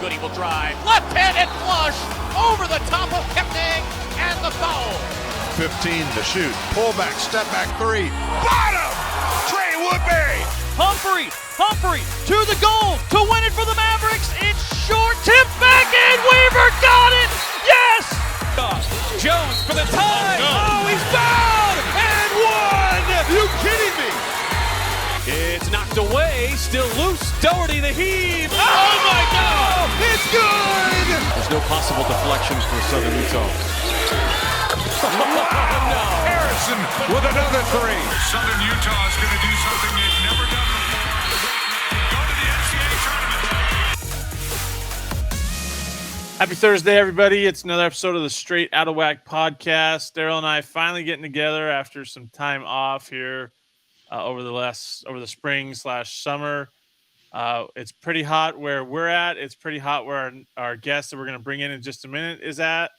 Goody will drive. Left-handed flush over the top of Kepning and the foul. 15 to shoot. Pull back, step back three. Bottom! Trey Woodbury! Humphrey to the goal to win it for the Mavericks. It's short, tipped back, and Weaver got it. Yes! Jones for the tie. Oh, he's fouled and one. You kidding me? It's knocked away, still loose. Doherty the heave. Oh my God! It's good! There's no possible deflection for Southern Utah. Harrison with another three. Southern Utah is going to do something they've never done before. Go to the NCAA tournament. Happy Thursday, everybody. It's another episode of the Straight Outta Whack podcast. Derryl and I finally getting together after some time off here over the spring/summer. It's pretty hot where we're at. It's pretty hot where our guest that we're going to bring in just a minute is at.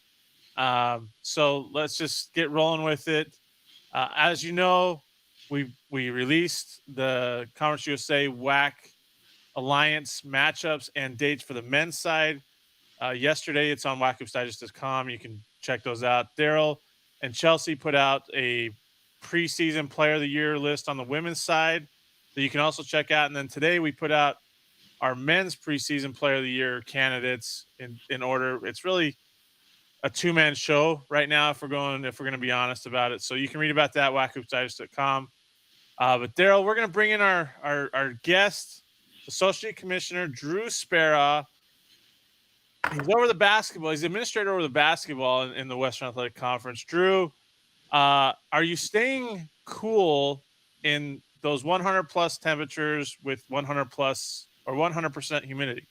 So let's just get rolling with it. As you know, we released the Conference USA WAC Alliance matchups and dates for the men's side. Yesterday, it's on WACHoopsDigest.com. You can check those out. Derryl and Chelsea put out a preseason player of the year list on the women's side that you can also check out. And then today we put out our men's preseason player of the year candidates in order. It's really a two-man show right now if we're going to be honest about it. So you can read about that at WACHoopsDigest.com. But Derryl, we're going to bring in our guest, Associate Commissioner Drew Speraw. He's over the basketball. He's the administrator over the basketball in the Western Athletic Conference. Drew, are you staying cool in those 100-plus temperatures with 100-plus or 100% humidity?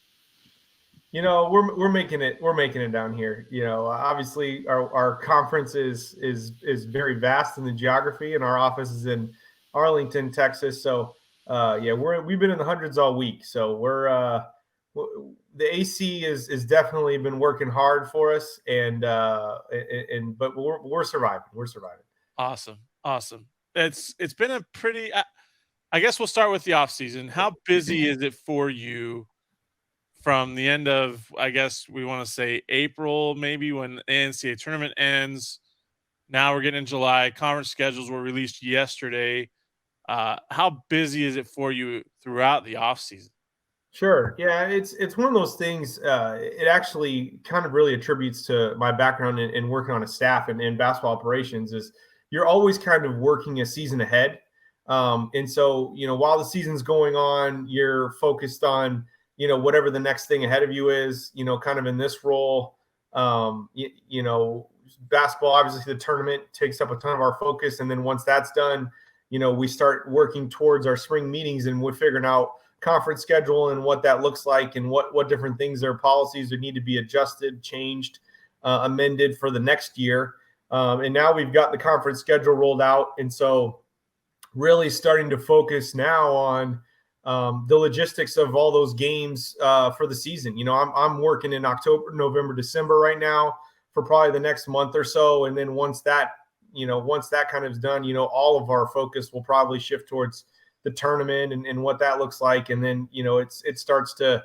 You know, we're making it down here. You know, obviously our conference is very vast in the geography, and our office is in Arlington, Texas. So we've been in the hundreds all week. So the AC is definitely been working hard for us, but we're surviving. We're surviving. Awesome. It's been a pretty. I guess we'll start with the off season. How busy is it for you? From the end of, I guess we want to say April, maybe when the NCAA tournament ends. Now we're getting in July. Conference schedules were released yesterday. How busy is it for you throughout the offseason? Sure. Yeah, it's one of those things. It actually kind of really attributes to my background in working on a staff and in basketball operations. Is you're always kind of working a season ahead. And so, you know, while the season's going on, you're focused on whatever the next thing ahead of you is, kind of in this role. Basketball, obviously the tournament takes up a ton of our focus. And then once that's done, we start working towards our spring meetings and we're figuring out conference schedule and what that looks like and what different things or policies that need to be adjusted, changed, amended for the next year. And now we've got the conference schedule rolled out. And so really starting to focus now on the logistics of all those games for the season. I'm working in October, November, December right now for probably the next month or so. And then once that kind of is done, all of our focus will probably shift towards the tournament and what that looks like. And then, it starts to,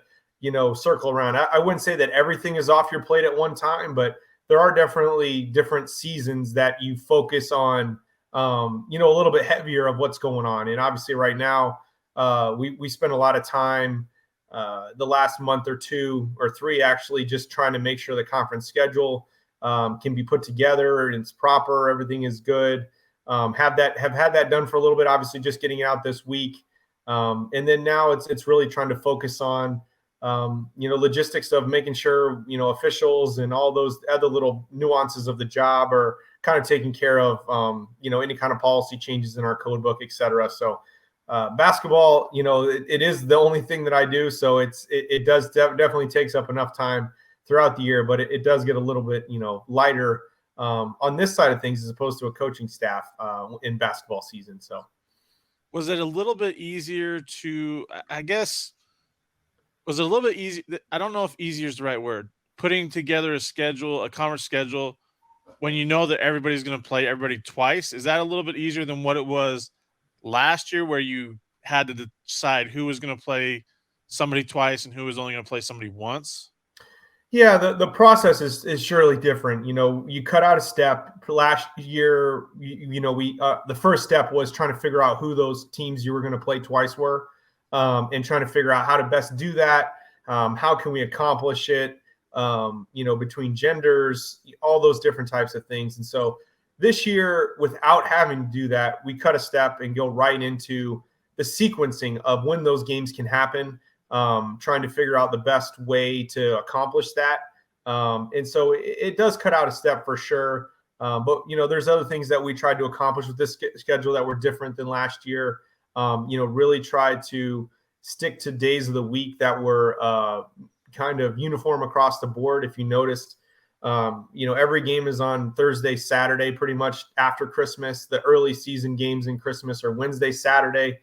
circle around. I wouldn't say that everything is off your plate at one time, but there are definitely different seasons that you focus on, a little bit heavier of what's going on. And obviously right now, we spent a lot of time the last month or two or three actually just trying to make sure the conference schedule can be put together and it's proper, everything is good. Have had that done for a little bit, obviously just getting it out this week. And then now it's really trying to focus on logistics of making sure officials and all those other little nuances of the job are kind of taken care of, any kind of policy changes in our code book, et cetera. So basketball, it is the only thing that I do. So it does definitely takes up enough time throughout the year, but it does get a little bit, lighter on this side of things as opposed to a coaching staff in basketball season. So was it a little bit easier to, I guess, was it a little bit easy? I don't know if easier is the right word, putting together a conference schedule when you know that everybody's going to play everybody twice. Is that a little bit easier than what it was last year where you had to decide who was going to play somebody twice and who was only going to play somebody once? Yeah, the process is surely different. You cut out a step. Last year, we the first step was trying to figure out who those teams you were going to play twice were, and trying to figure out how to best do that. How can we accomplish it? Between genders, all those different types of things. And so this year, without having to do that, we cut a step and go right into the sequencing of when those games can happen. Trying to figure out the best way to accomplish that. And so it does cut out a step for sure. But there's other things that we tried to accomplish with this schedule that were different than last year. Really tried to stick to days of the week that were kind of uniform across the board. If you noticed, every game is on Thursday, Saturday, pretty much after Christmas. The early season games in Christmas are Wednesday, Saturday.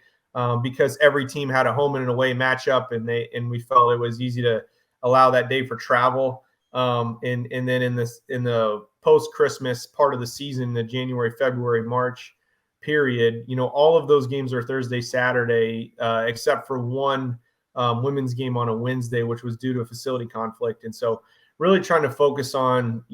Because every team had a home and an away matchup, and we felt it was easy to allow that day for travel. And then in the post-Christmas part of the season, the January, February, March period, all of those games are Thursday, Saturday, except for one women's game on a Wednesday, which was due to a facility conflict. And so really trying to focus on,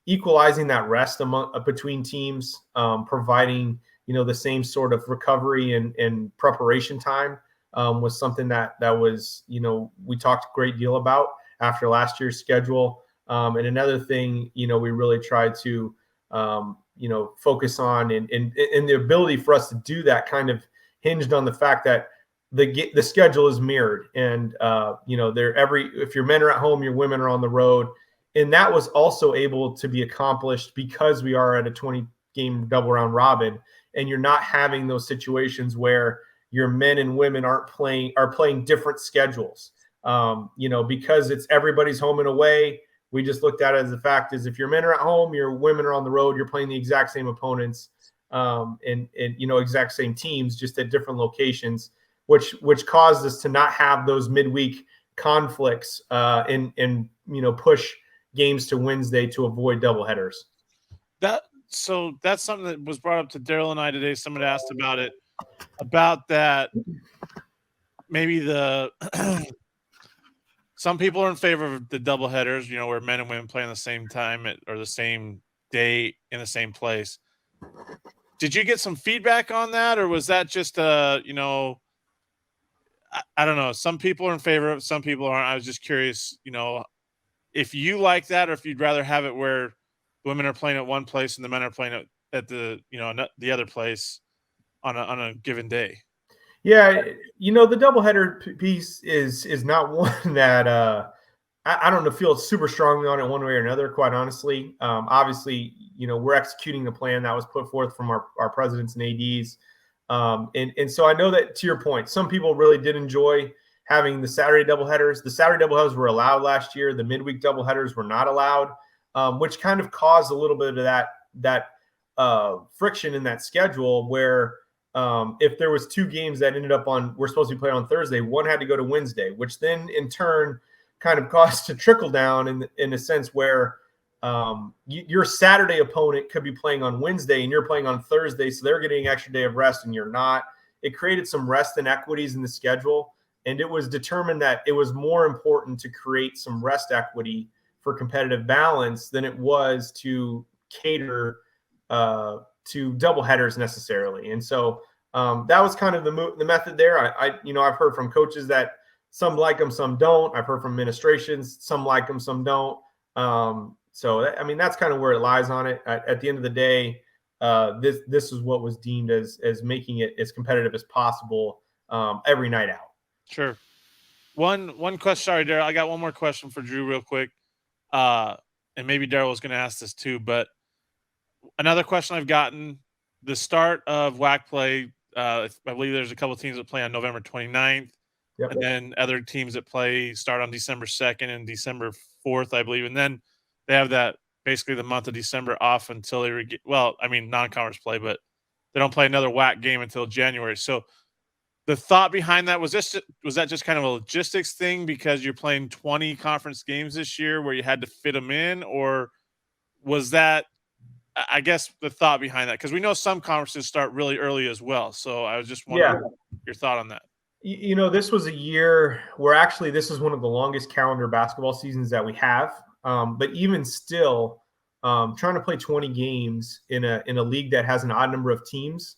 equalizing that rest between teams, providing the same sort of recovery and preparation time was something that was, we talked a great deal about after last year's schedule. And another thing, we really tried to, focus on and the ability for us to do that kind of hinged on the fact that the schedule is mirrored. And, if your men are at home, your women are on the road. And that was also able to be accomplished because we are at a 20-game double round robin. And you're not having those situations where your men and women are playing different schedules. Because it's everybody's home and away. We just looked at it as the fact is if your men are at home, your women are on the road, you're playing the exact same opponents, and exact same teams, just at different locations, which caused us to not have those midweek conflicts and push games to Wednesday to avoid doubleheaders. So that's something that was brought up to Derryl and I today. Someone asked about it, about that. Maybe some people are in favor of the doubleheaders, where men and women play on the same time or the same day in the same place. Did you get some feedback on that, or was that just I don't know. Some people are in favor of it, some people aren't. I was just curious, if you like that, or if you'd rather have it where women are playing at one place and the men are playing at the other place on a given day. Yeah, the doubleheader piece is not one that I don't know, feel super strongly on it one way or another, quite honestly. Obviously, we're executing the plan that was put forth from our presidents and ADs. And so I know that, to your point, some people really did enjoy having the Saturday doubleheaders. The Saturday doubleheaders were allowed last year. The midweek doubleheaders were not allowed. Which kind of caused a little bit of that friction in that schedule where if there was two games that ended up we're supposed to be playing on Thursday, one had to go to Wednesday, which then in turn kind of caused to trickle down in a sense where your Saturday opponent could be playing on Wednesday and you're playing on Thursday, so they're getting an extra day of rest and you're not. It created some rest inequities in the schedule, and it was determined that it was more important to create some rest equity for competitive balance than it was to cater to doubleheaders necessarily. And so that was kind of the method there. I've heard from coaches that some like them, some don't. I've heard from administrations, some like them, some don't. That's kind of where it lies on it. At the end of the day, this is what was deemed as making it as competitive as possible every night out. Sure. One question. Sorry, Derryl. I got one more question for Drew real quick. And maybe Derryl was going to ask this too, but another question I've gotten, the start of WAC play, I believe there's a couple of teams that play on November 29th, Yep. and then other teams that play start on December 2nd and December 4th, I believe. And then they have that basically the month of December off until non-conference play, but they don't play another WAC game until January. So the thought behind that was that just kind of a logistics thing because you're playing 20 conference games this year where you had to fit them in, or was that, I guess, the thought behind that? Because we know some conferences start really early as well. So I was just wondering your thought on that. This was a year where actually this is one of the longest calendar basketball seasons that we have. But even still, trying to play 20 games in a league that has an odd number of teams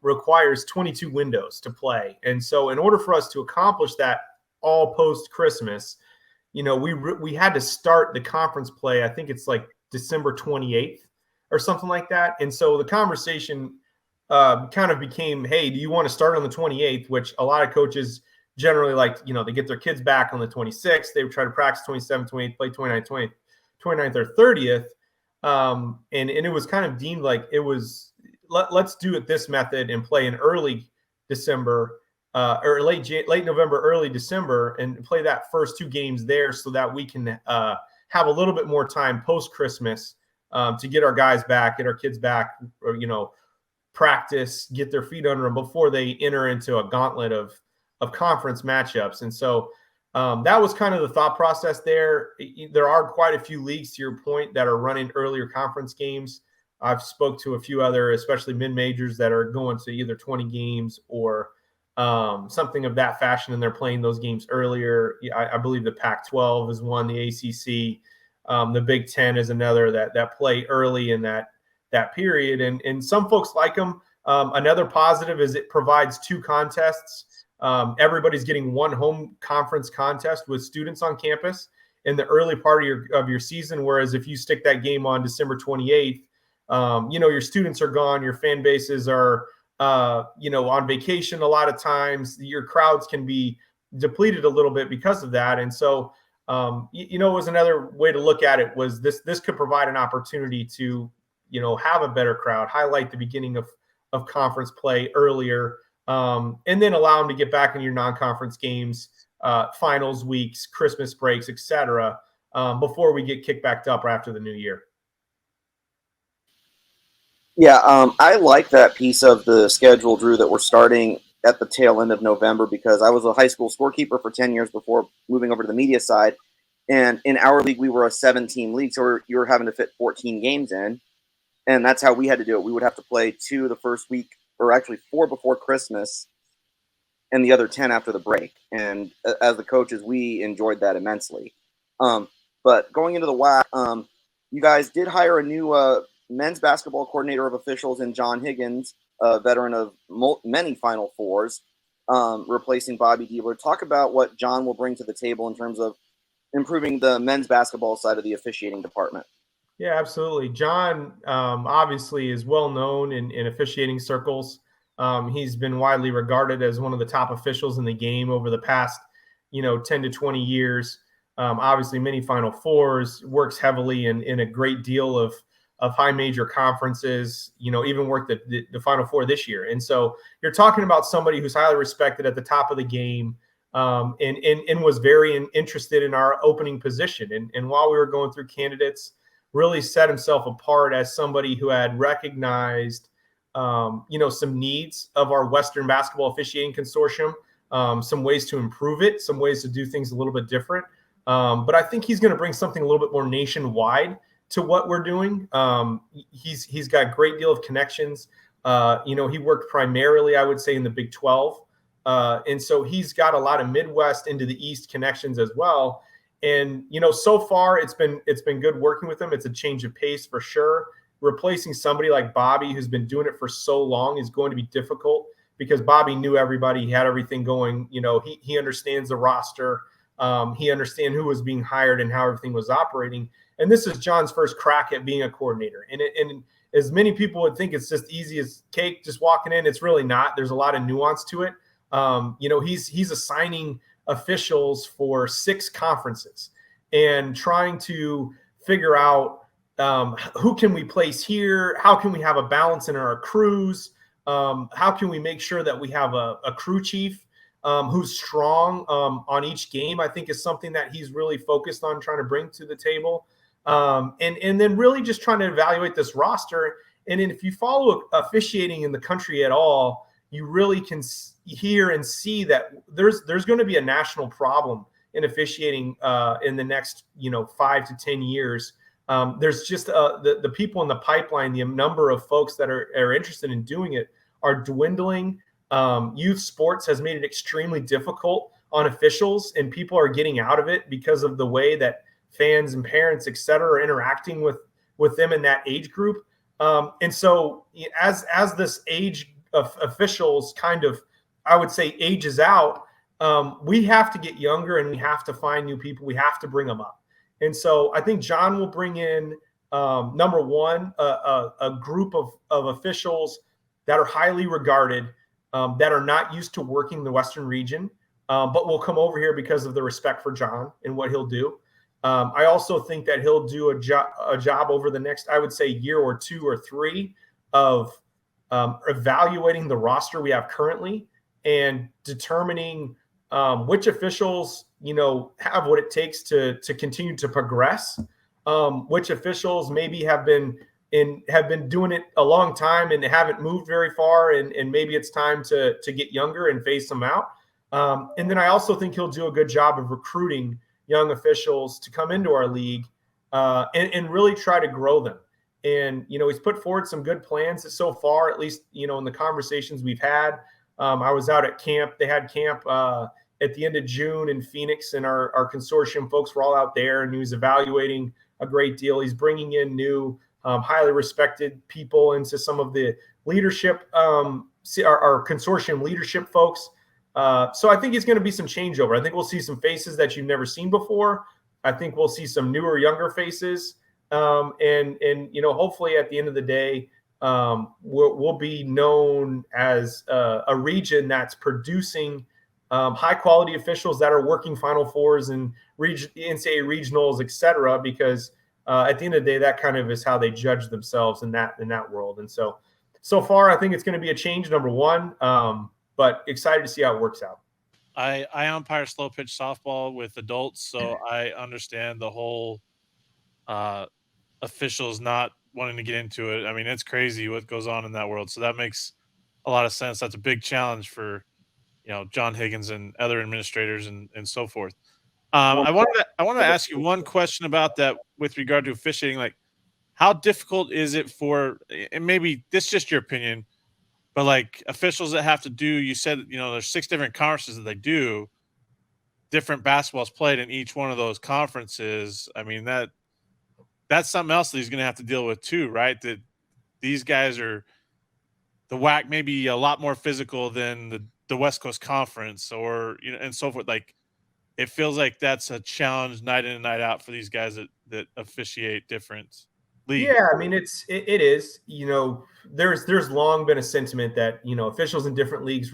requires 22 windows to play. And so in order for us to accomplish that all post Christmas, we had to start the conference play. I think it's like December 28th or something like that. And so the conversation kind of became, hey, do you want to start on the 28th, which a lot of coaches generally like, they get their kids back on the 26th. They would try to practice 27th, 28th, play 29th, 29th or 30th. And it was kind of deemed like it was, let's do it this method and play in early December or late November, early December, and play that first 2 games there so that we can have a little bit more time post-Christmas to get our guys back, get our kids back, or, practice, get their feet under them before they enter into a gauntlet of conference matchups. And so that was kind of the thought process there. There are quite a few leagues, to your point, that are running earlier conference games. I've spoke to a few other, especially mid-majors, that are going to either 20 games or something of that fashion, and they're playing those games earlier. I believe the Pac-12 is one, the ACC, the Big Ten is another that play early in that period. And some folks like them. Another positive is it provides 2 contests. Everybody's getting 1 home conference contest with students on campus in the early part of your season. Whereas if you stick that game on December 28th, your students are gone, your fan bases are, on vacation a lot of times. Your crowds can be depleted a little bit because of that. And so, it was another way to look at it was this could provide an opportunity to, have a better crowd, highlight the beginning of conference play earlier, and then allow them to get back into your non-conference games, finals weeks, Christmas breaks, etc., before we get kicked back up after the new year. Yeah, I like that piece of the schedule, Drew, that we're starting at the tail end of November, because I was a high school scorekeeper for 10 years before moving over to the media side. And in our league, we were a 7-team league, so you were having to fit 14 games in. And that's how we had to do it. We would have to play 2 the first week, or actually 4 before Christmas, and the other 10 after the break. And as the coaches, we enjoyed that immensely. But going into the WAC, you guys did hire a new men's basketball coordinator of officials in John Higgins, a veteran of many Final Fours, replacing Bobby Diebler. Talk about what John will bring to the table in terms of improving the men's basketball side of the officiating department. Yeah, absolutely. John obviously is well known in officiating circles. He's been widely regarded as one of the top officials in the game over the past, 10 to 20 years. Obviously, many Final Fours, works heavily in a great deal of high major conferences, even worked the Final Four this year. And so you're talking about somebody who's highly respected at the top of the game, and was very interested in our opening position. And while we were going through candidates, really set himself apart as somebody who had recognized, some needs of our Western Basketball Officiating Consortium, some ways to improve it, some ways to do things a little bit different. But I think he's going to bring something a little bit more nationwide to what we're doing. He's got a great deal of connections. He worked primarily, I would say, in the Big 12. And so he's got a lot of Midwest into the East connections as well. And, so far it's been good working with him. It's a change of pace for sure. Replacing somebody like Bobby, who's been doing it for so long, is going to be difficult because Bobby knew everybody. He had everything going. He understands the roster. He understands who was being hired and how everything was operating. And this is John's first crack at being a coordinator. And as many people would think it's just easy as cake, just walking in, it's really not. There's a lot of nuance to it. He's assigning officials for 6 conferences and trying to figure out who can we place here? How can we have a balance in our crews? How can we make sure that we have a crew chief who's strong on each game? I think is something that he's really focused on trying to bring to the table. And then really just trying to evaluate this roster. And then if you follow officiating in the country at all, you really can hear and see that there's going to be a national problem in officiating in the next 5 to 10 years. There's just the people in the pipeline, the number of folks that are interested in doing it are dwindling. youth sports has made it extremely difficult on officials, and people are getting out of it because of the way that fans and parents, et cetera, are interacting with them in that age group. And so as this age of officials kind of, I would say, ages out, we have to get younger and we have to find new people. We have to bring them up. And so I think John will bring in, number one, a group of officials that are highly regarded, that are not used to working the Western region, but will come over here because of the respect for John and what he'll do. I also think that he'll do a job over the next, I would say, year or 2 or 3 of evaluating the roster we have currently and determining which officials, have what it takes to continue to progress. Which officials maybe have been doing it a long time and haven't moved very far, and maybe it's time to get younger and phase them out. And then I also think he'll do a good job of recruiting young officials to come into our league and really try to grow them. And, he's put forward some good plans so far, at least, in the conversations we've had. I was out at camp. They had camp at the end of June in Phoenix, and our consortium folks were all out there, and he was evaluating a great deal. He's bringing in new, highly respected people into some of the leadership, our consortium leadership folks. So I think it's going to be some changeover. I think we'll see some faces that you've never seen before. I think we'll see some newer, younger faces. And hopefully at the end of the day, we'll be known as a region that's producing high quality officials that are working Final Fours and NCAA regionals, et cetera, because at the end of the day, that kind of is how they judge themselves in that world. And so far, I think it's going to be a change, number one. But excited to see how it works out. I umpire slow pitch softball with adults, so I understand the whole officials not wanting to get into it. I mean, it's crazy what goes on in that world. So that makes a lot of sense. That's a big challenge for, John Higgins and other administrators and so forth. I wanted to ask you one question about that with regard to officiating. Like, how difficult is it for, and maybe this is just your opinion, but like officials that have to do, you said, there's 6 different conferences that they do, different basketballs played in each one of those conferences. I mean, that's something else that he's going to have to deal with too, right? That these guys are, the WAC may be a lot more physical than the West Coast Conference, or, and so forth. Like, it feels like that's a challenge night in and night out for these guys that officiate different leagues. Yeah, I mean, it is. There's long been a sentiment that officials in different leagues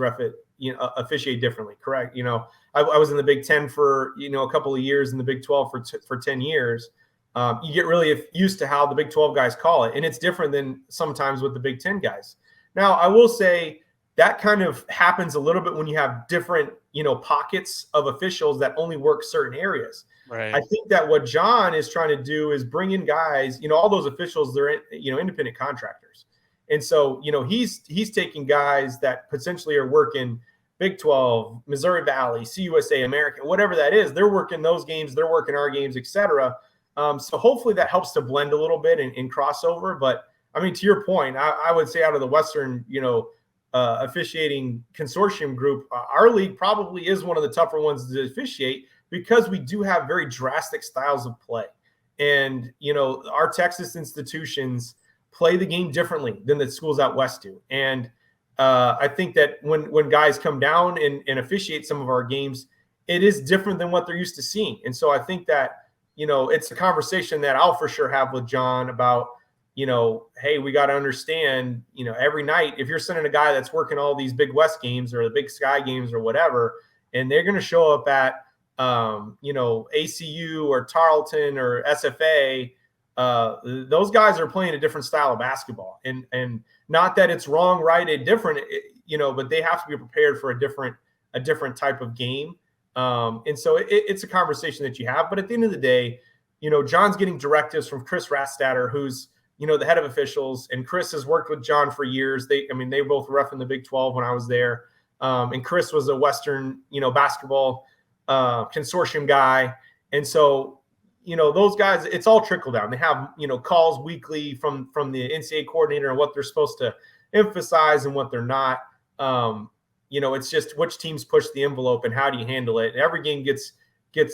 officiate differently. Correct. I was in the Big Ten for a couple of years, in the Big 12 for 10 years. You get really used to how the Big 12 guys call it, and it's different than sometimes with the Big 10 guys. Now, I will say that kind of happens a little bit when you have different pockets of officials that only work certain areas. Right. I think that what John is trying to do is bring in guys, all those officials, they're independent contractors. And so, he's taking guys that potentially are working Big 12, Missouri Valley, CUSA, American, whatever that is. They're working those games, they're working our games, et cetera. So hopefully that helps to blend a little bit and crossover. But I mean, to your point, I would say out of the Western, officiating consortium group, our league probably is one of the tougher ones to officiate, because we do have very drastic styles of play. And, our Texas institutions play the game differently than the schools out West do. And I think that when guys come down and officiate some of our games, it is different than what they're used to seeing. And so I think that, it's a conversation that I'll for sure have with John about, hey, we got to understand, every night, if you're sending a guy that's working all these Big West games or the Big Sky games or whatever, and they're going to show up at, ACU or Tarleton or SFA, those guys are playing a different style of basketball. And not that it's wrong, right, but they have to be prepared for a different type of game. And so it's a conversation that you have. But at the end of the day, John's getting directives from Chris Rastatter, who's, the head of officials, and Chris has worked with John for years. They both ref in the Big 12 when I was there. And Chris was a Western, basketball consortium guy. And so, those guys, it's all trickle down. They have, calls weekly from the NCAA coordinator and what they're supposed to emphasize and what they're not. it's just which teams push the envelope and how do you handle it. And every game gets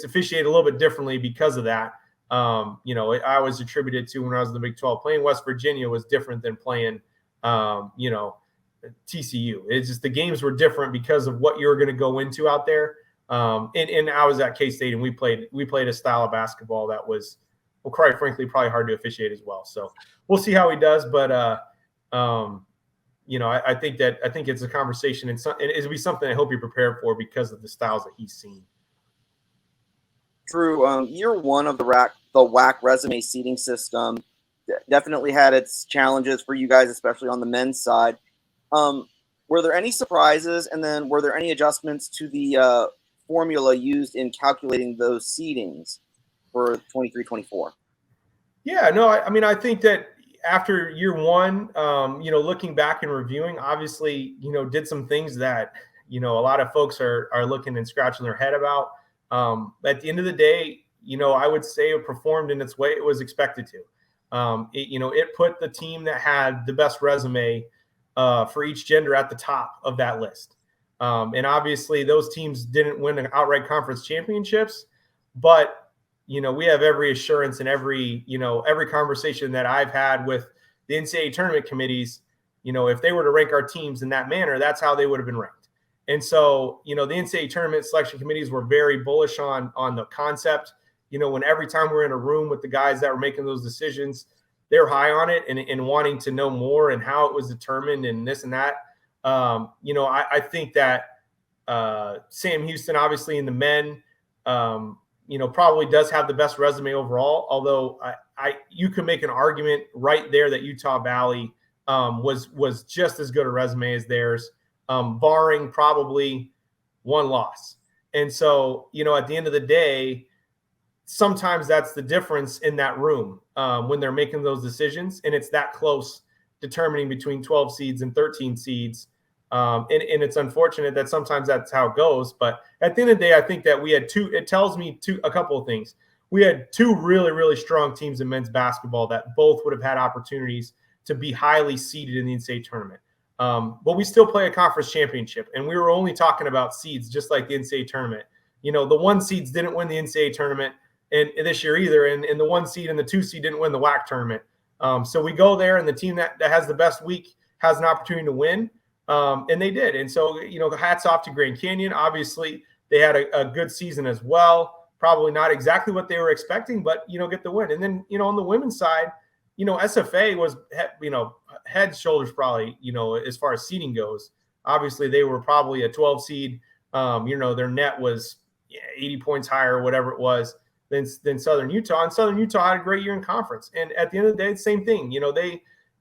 officiated a little bit differently because of that. I was attributed to when I was in the Big 12. Playing West Virginia was different than playing, TCU. It's just the games were different because of what you were going to go into out there. And I was at K-State, and we played a style of basketball that was, well, quite frankly, probably hard to officiate as well. So we'll see how he does. But I think it's a conversation, and it'll be something I hope you're prepared for because of the styles that he's seen. Drew, year one of the WAC resume seating system definitely had its challenges for you guys, especially on the men's side. Were there any surprises, and then were there any adjustments to the formula used in calculating those seedings for 23-24? Yeah, no, I think that after year one, looking back and reviewing, obviously, did some things that, a lot of folks are looking and scratching their head about. At the end of the day, I would say it performed in its way it was expected to. It put the team that had the best resume for each gender at the top of that list. And obviously those teams didn't win an outright conference championships, but, we have every assurance and every conversation that I've had with the NCAA tournament committees, if they were to rank our teams in that manner, that's how they would have been ranked. And so, the NCAA tournament selection committees were very bullish on the concept. When every time we're in a room with the guys that were making those decisions, they're high on it and wanting to know more and how it was determined and this and that. I think that Sam Houston, obviously in the men, probably does have the best resume overall. Although you could make an argument right there that Utah Valley was just as good a resume as theirs. Barring probably one loss. And so, at the end of the day, sometimes that's the difference in that room when they're making those decisions. And it's that close determining between 12 seeds and 13 seeds. And it's unfortunate that sometimes that's how it goes. But at the end of the day, I think that we had it tells me a couple of things. We had two really, really strong teams in men's basketball that both would have had opportunities to be highly seeded in the NCAA tournament. But we still play a conference championship, and we were only talking about seeds, just like the NCAA tournament. The 1 seeds didn't win the NCAA tournament and this year either, and the 1 seed and the 2 seed didn't win the WAC tournament. So we go there, and the team that has the best week has an opportunity to win, and they did. And so, hats off to Grand Canyon. Obviously, they had a good season as well. Probably not exactly what they were expecting, but, get the win. And then, on the women's side, SFA was, head and shoulders probably, as far as seeding goes. Obviously, they were probably a 12 seed. Their net was 80 points higher or whatever it was than Southern Utah. And Southern Utah had a great year in conference. And at the end of the day, it's the same thing.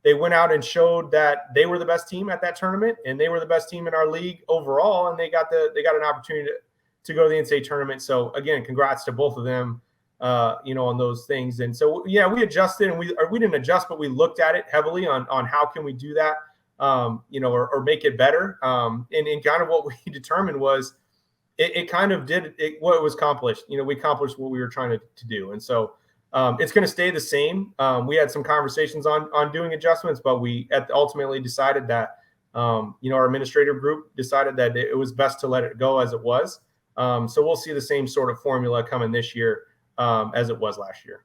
They went out and showed that they were the best team at that tournament, and they were the best team in our league overall. And they got an opportunity to go to the NCAA tournament. So again, congrats to both of them. On those things. And so, yeah, we adjusted, and we didn't adjust, but we looked at it heavily on how can we do that, or make it better. And kind of what we determined was it kind of did what was accomplished. We accomplished what we were trying to do. And so it's going to stay the same. We had some conversations on doing adjustments, but we ultimately decided that, our administrative group decided that it was best to let it go as it was. So we'll see the same sort of formula coming this year as it was last year.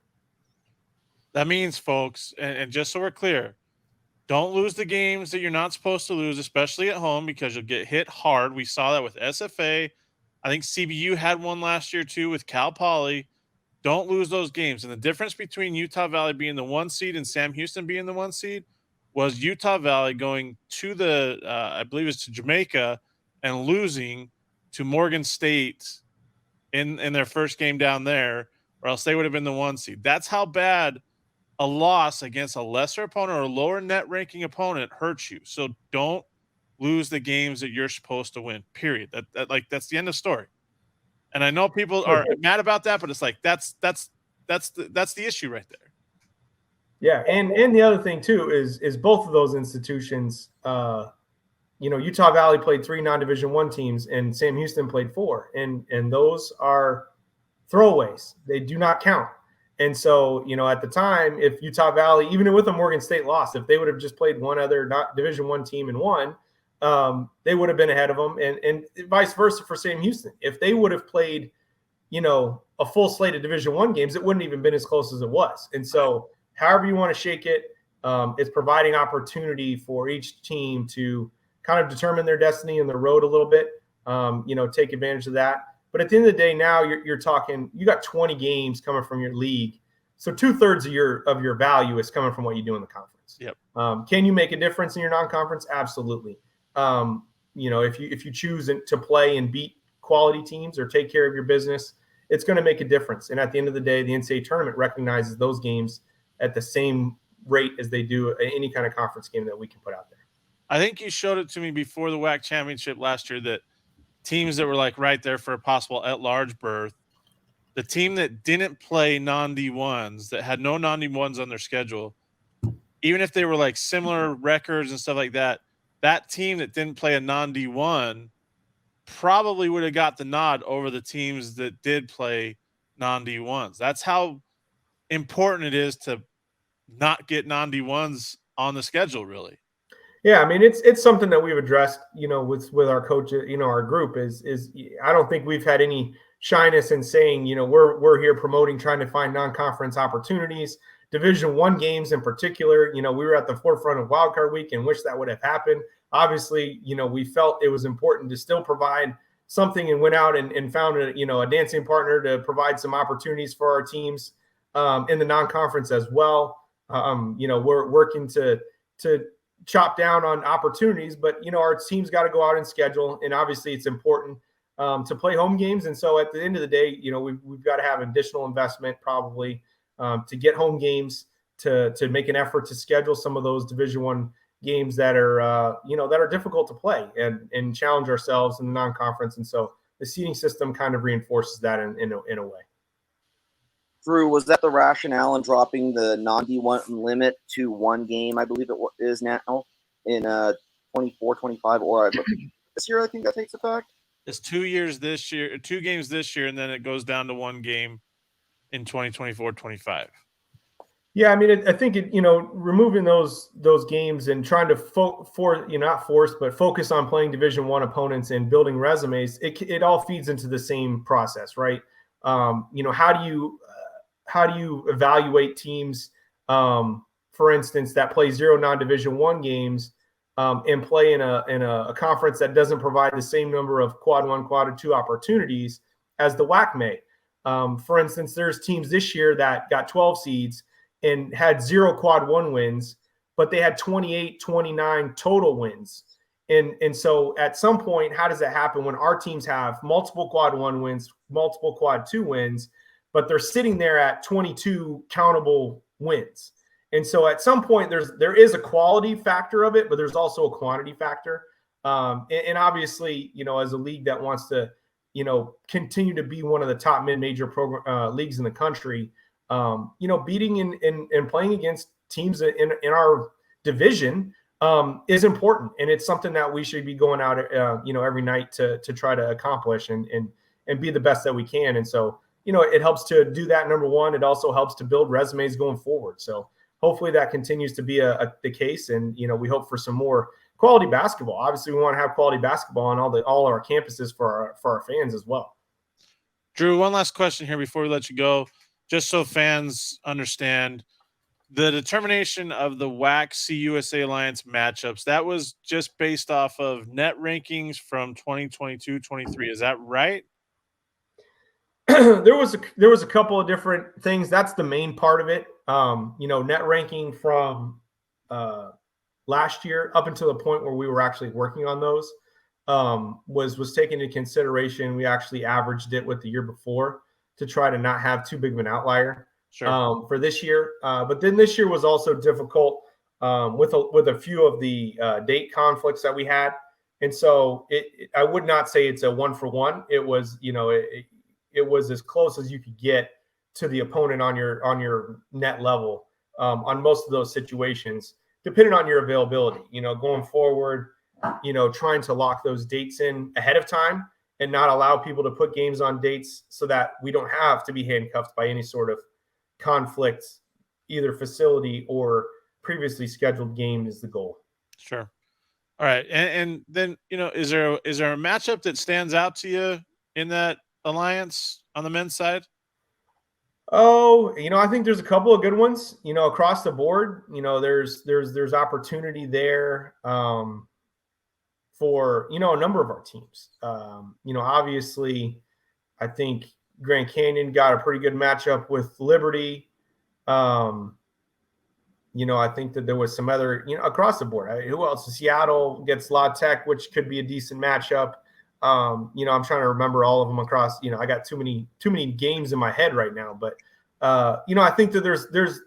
That means, folks, and just so we're clear, don't lose the games that you're not supposed to lose, especially at home, because you'll get hit hard. We saw that with SFA. I think CBU had one last year too with Cal Poly. Don't lose those games. And the difference between Utah Valley being the 1 seed and Sam Houston being the 1 seed was Utah Valley going to I believe it's to Jamaica, and losing to Morgan State in their first game down there, or else they would have been the 1 seed. That's how bad a loss against a lesser opponent or a lower net ranking opponent hurts you. So don't lose the games that you're supposed to win, period. That's the end of story. And I know people are mad about that, but it's like, that's the issue right there. Yeah. And the other thing too, is both of those institutions, Utah Valley played 3 non-Division I teams, and Sam Houston played 4, and those are throwaways. They do not count. And so, at the time, if Utah Valley, even with a Morgan State loss, if they would have just played one other not Division I team and won, they would have been ahead of them, and vice versa for Sam Houston. If they would have played, a full slate of Division I games, it wouldn't even been as close as it was. And so however you want to shake it, it's providing opportunity for each team to kind of determine their destiny and their road a little bit, take advantage of that. But at the end of the day, now you're talking, you got 20 games coming from your league. So 2/3 of your value is coming from what you do in the conference. Yep. Can you make a difference in your non-conference? Absolutely. If you choose to play and beat quality teams or take care of your business, it's going to make a difference. And at the end of the day, the NCAA tournament recognizes those games at the same rate as they do any kind of conference game that we can put out there. I think you showed it to me before the WAC championship last year that teams that were like right there for a possible at-large berth, the team that didn't play non-D1s, that had no non-D1s on their schedule, even if they were like similar records and stuff like that, that team that didn't play a non-D1 probably would have got the nod over the teams that did play non-D1s. That's how important it is to not get non-D1s on the schedule, really. Yeah, I mean, it's something that we've addressed, with our coach, our group is I don't think we've had any shyness in saying, we're here promoting, trying to find non-conference opportunities, Division I games in particular. We were at the forefront of wildcard week and wish that would have happened. Obviously, we felt it was important to still provide something and went out and found a dancing partner to provide some opportunities for our teams in the non-conference as well. We're working to chop down on opportunities, but our team's got to go out and schedule, and obviously it's important to play home games. And so at the end of the day, we've got to have additional investment probably to get home games, to make an effort to schedule some of those Division I games that are difficult to play and challenge ourselves in the non-conference. And so the seeding system kind of reinforces that in a way. Drew, was that the rationale in dropping the non-D1 limit to one game, I believe it is now, in 24, 25, or this year I think that takes effect? It's 2 years this year, 2 games this year, and then it goes down to one game in 2024-25. Yeah, I mean, I think removing those games and trying to focus on playing Division I opponents and building resumes, it all feeds into the same process, right? How do you evaluate teams, for instance, that play 0 non-Division I games and play in a conference that doesn't provide the same number of quad 1, quad 2 opportunities as the WAC may? For instance, there's teams this year that got 12 seeds and had 0 quad 1 wins, but they had 28, 29 total wins. And so at some point, how does that happen when our teams have multiple quad 1 wins, multiple quad 2 wins, but they're sitting there at 22 countable wins? And so at some point there is a quality factor of it, but there's also a quantity factor. And obviously, as a league that wants to, continue to be one of the top mid-major leagues in the country, beating and playing against teams in our division is important. And it's something that we should be going out, every night to try to accomplish and be the best that we can. And so, it helps to do that, number one. It also helps to build resumes going forward. So hopefully that continues to be the case. And, we hope for some more quality basketball. Obviously, we want to have quality basketball on all our campuses for our fans as well. Drew, one last question here before we let you go, just so fans understand the determination of the WAC CUSA Alliance matchups. That was just based off of net rankings from 2022-23. Is that right? There was a couple of different things. That's the main part of it. Net ranking from last year up until the point where we were actually working on those was taken into consideration. We actually averaged it with the year before to try to not have too big of an outlier for this year. But then this year was also difficult with a few of the date conflicts that we had. And so I would not say it's a 1-for-1. It was, it was as close as you could get to the opponent on your net level on most of those situations, depending on your availability. Going forward, trying to lock those dates in ahead of time and not allow people to put games on dates so that we don't have to be handcuffed by any sort of conflict, either facility or previously scheduled game is the goal. Sure. All right. And then, is there a matchup that stands out to you in that alliance on the men's side? Oh, I think there's a couple of good ones, across the board. There's opportunity there for, a number of our teams. Obviously, I think Grand Canyon got a pretty good matchup with Liberty. I think that there was some other, across the board. Who else? Seattle gets La Tech, which could be a decent matchup. I'm trying to remember all of them across. I got too many games in my head right now. But I think that there's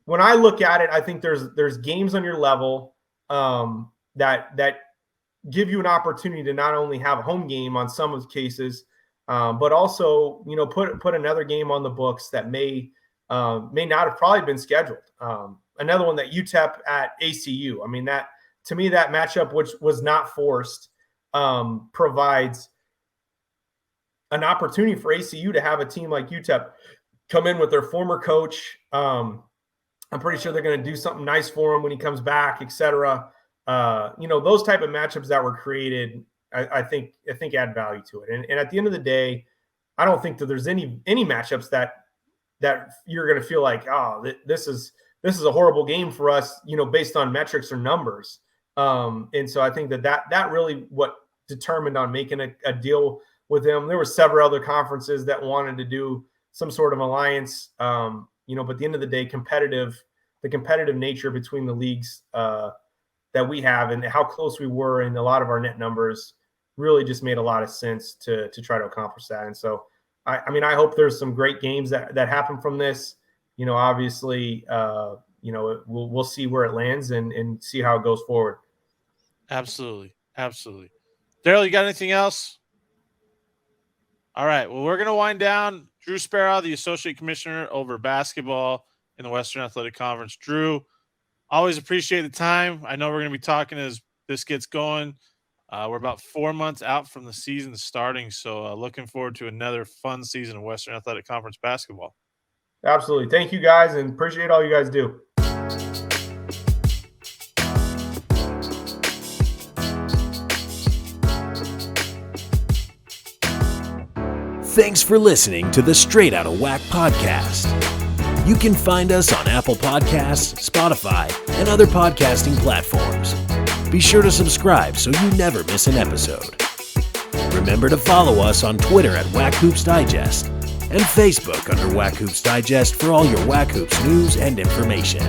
when I look at it, I think there's games on your level that give you an opportunity to not only have a home game on some of the cases, but also put another game on the books that may not have probably been scheduled. Another one that UTEP at ACU. I mean, that to me, that matchup, which was not forced, provides an opportunity for ACU to have a team like UTEP come in with their former coach. I'm pretty sure they're going to do something nice for him when he comes back, et cetera. Those type of matchups that were created, I think add value to it. And at the end of the day, I don't think that there's any matchups that you're going to feel like, oh, this is a horrible game for us, based on metrics or numbers. And so I think that really what determined on making a deal with them. There were several other conferences that wanted to do some sort of alliance, but at the end of the day, the competitive nature between the leagues that we have and how close we were in a lot of our net numbers really just made a lot of sense to try to accomplish that. And so, I hope there's some great games that happen from this. Obviously, we'll see where it lands and see how it goes forward. Absolutely. Derryl, you got anything else? All right. Well, we're going to wind down. Drew Speraw, the Associate Commissioner over basketball in the Western Athletic Conference. Drew, always appreciate the time. I know we're going to be talking as this gets going. We're about 4 months out from the season starting, so looking forward to another fun season of Western Athletic Conference basketball. Absolutely. Thank you, guys, and appreciate all you guys do. Thanks for listening to the Straight Outta Whack podcast. You can find us on Apple Podcasts, Spotify, and other podcasting platforms. Be sure to subscribe so you never miss an episode. Remember to follow us on Twitter at Whack Hoops Digest and Facebook under Whack Hoops Digest for all your Whack Hoops news and information.